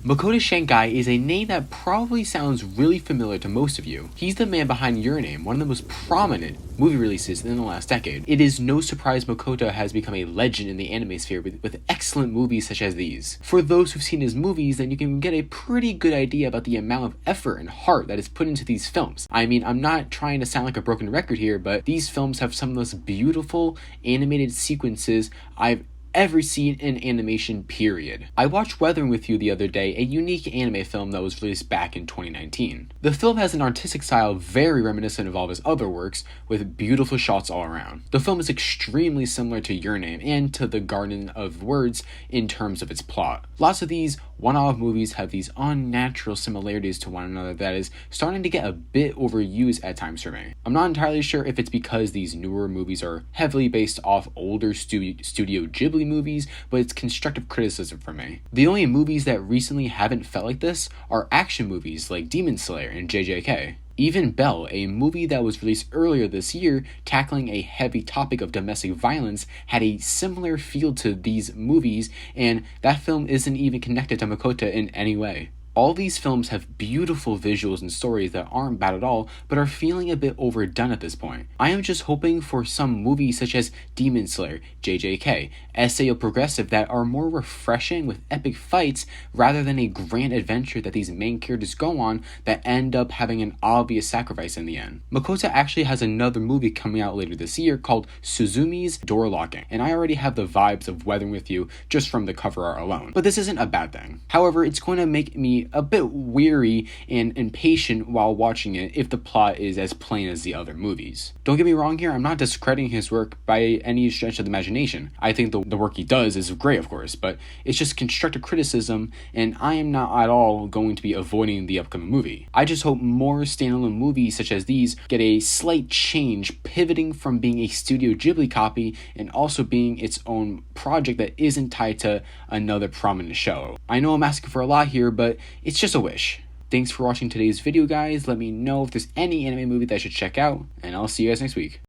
Makoto Shinkai is a name that probably sounds really familiar to most of you. He's the man behind Your Name, one of the most prominent movie releases in the last decade. It is no surprise Makoto has become a legend in the anime sphere with excellent movies such as these. For those who've seen his movies, then you can get a pretty good idea about the amount of effort and heart that is put into these films. I mean, I'm not trying to sound like a broken record here, but these films have some of the most beautiful animated sequences I've ever seen in animation, period. I watched Weathering with You the other day, a unique anime film that was released back in 2019. The film has an artistic style very reminiscent of all of his other works, with beautiful shots all around. The film is extremely similar to Your Name and to The Garden of Words in terms of its plot. Lots of these one-off movies have these unnatural similarities to one another that is starting to get a bit overused at times for me. I'm not entirely sure if it's because these newer movies are heavily based off older Studio Ghibli movies, but it's constructive criticism for me. The only movies that recently haven't felt like this are action movies like Demon Slayer and JJK. Even Belle, a movie that was released earlier this year tackling a heavy topic of domestic violence, had a similar feel to these movies, and that film isn't even connected to Makoto in any way. All these films have beautiful visuals and stories that aren't bad at all, but are feeling a bit overdone at this point. I am just hoping for some movies such as Demon Slayer, JJK, SAO Progressive that are more refreshing with epic fights rather than a grand adventure that these main characters go on that end up having an obvious sacrifice in the end. Makoto actually has another movie coming out later this year called Suzumi's Door Locking, and I already have the vibes of Weathering with You just from the cover art alone. But this isn't a bad thing. However, it's going to make me a bit weary and impatient while watching it if the plot is as plain as the other movies. Don't get me wrong here, I'm not discrediting his work by any stretch of the imagination. I think the work he does is great, of course, but it's just constructive criticism, and I am not at all going to be avoiding the upcoming movie. I just hope more standalone movies such as these get a slight change, pivoting from being a Studio Ghibli copy and also being its own project that isn't tied to another prominent show. I know I'm asking for a lot here, but it's just a wish. Thanks for watching today's video, guys. Let me know if there's any anime movie that I should check out, and I'll see you guys next week.